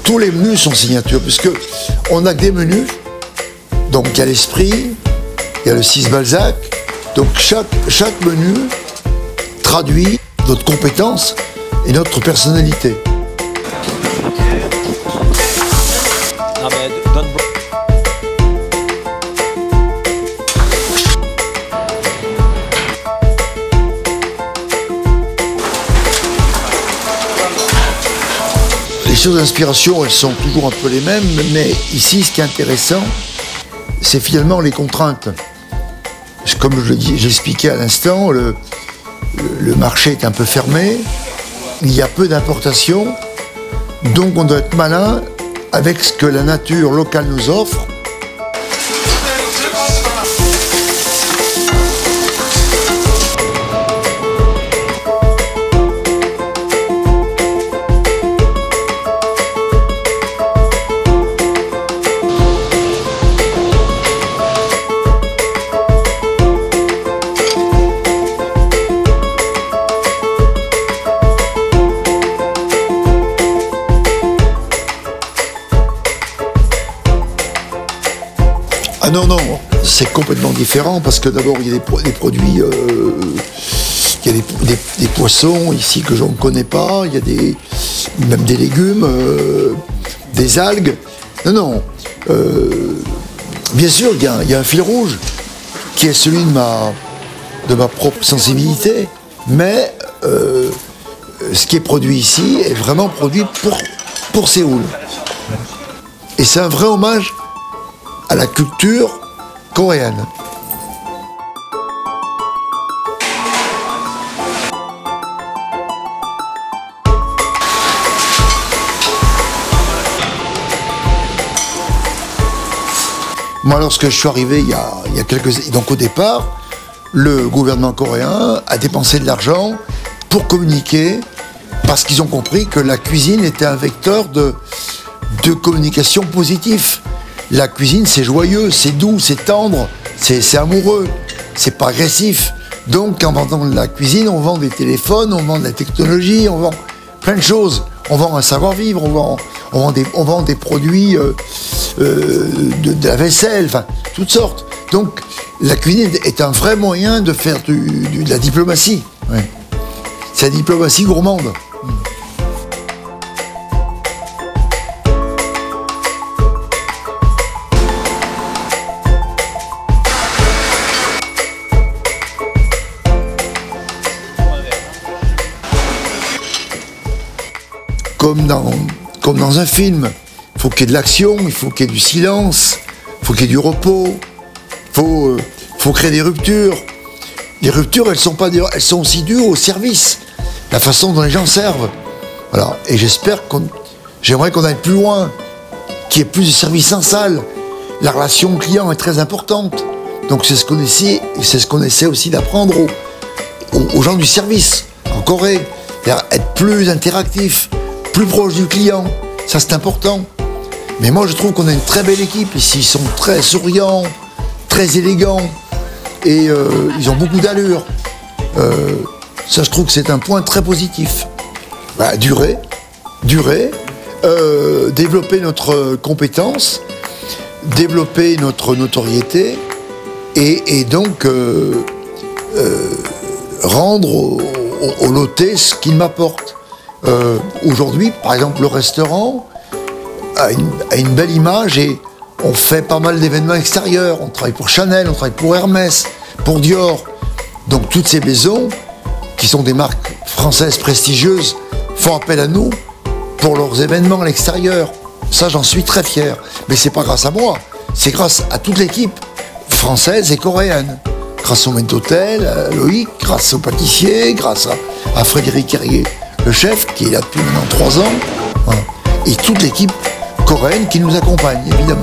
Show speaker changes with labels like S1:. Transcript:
S1: tous les menus sont signature, puisque on n'a que des menus. Donc il y a l'esprit, il y a le 6 Balzac. Donc chaque menu traduit notre compétence et notre personnalité. Les sources d'inspiration, elles sont toujours un peu les mêmes, mais ici, ce qui est intéressant, c'est finalement les contraintes. Comme j'expliquais à l'instant, le marché est un peu fermé, il y a peu d'importations, donc on doit être malin avec ce que la nature locale nous offre. Ah non, non, c'est complètement différent parce que d'abord il y a des produits, il y a des poissons ici que je ne connais pas, il y a même des légumes, des algues. Non, non, bien sûr il y a un fil rouge qui est celui de ma propre sensibilité, mais ce qui est produit ici est vraiment produit pour Séoul. Et c'est un vrai hommage à la culture coréenne. Moi, lorsque je suis arrivé il y a quelques années, donc au départ, le gouvernement coréen a dépensé de l'argent pour communiquer, parce qu'ils ont compris que la cuisine était un vecteur de communication positive. La cuisine, c'est joyeux, c'est doux, c'est tendre, c'est amoureux, c'est pas agressif. Donc, en vendant de la cuisine, on vend des téléphones, on vend de la technologie, on vend plein de choses. On vend un savoir-vivre, on vend des produits, de la vaisselle, enfin, toutes sortes. Donc, la cuisine est un vrai moyen de faire de la diplomatie. Ouais. C'est la diplomatie gourmande. Comme dans un film, il faut qu'il y ait de l'action, il faut qu'il y ait du silence, il faut qu'il y ait du repos, il faut créer des ruptures. Les ruptures, elles sont aussi dues au service, la façon dont les gens servent. Voilà. Et j'aimerais qu'on aille plus loin, qu'il y ait plus de service en salle. La relation client est très importante. Donc c'est ce qu'on essaie aussi d'apprendre aux gens du service en Corée, être plus interactif, plus proche du client, ça c'est important. Mais moi je trouve qu'on a une très belle équipe ici, ils sont très souriants, très élégants et ils ont beaucoup d'allure. Ça je trouve que c'est un point très positif. Bah, durer, développer notre compétence, développer notre notoriété et donc rendre au loté ce qu'il m'apporte. Aujourd'hui, par exemple, le restaurant a une belle image et on fait pas mal d'événements extérieurs. On travaille pour Chanel, on travaille pour Hermès, pour Dior. Donc toutes ces maisons, qui sont des marques françaises prestigieuses, font appel à nous pour leurs événements à l'extérieur. Ça, j'en suis très fier. Mais c'est pas grâce à moi, c'est grâce à toute l'équipe française et coréenne. Grâce au maître d'hôtel, à Loïc, grâce au pâtissier, grâce à Frédéric Herrier, le chef, qui est là depuis maintenant 3 ans, voilà. Et toute l'équipe coréenne qui nous accompagne, évidemment.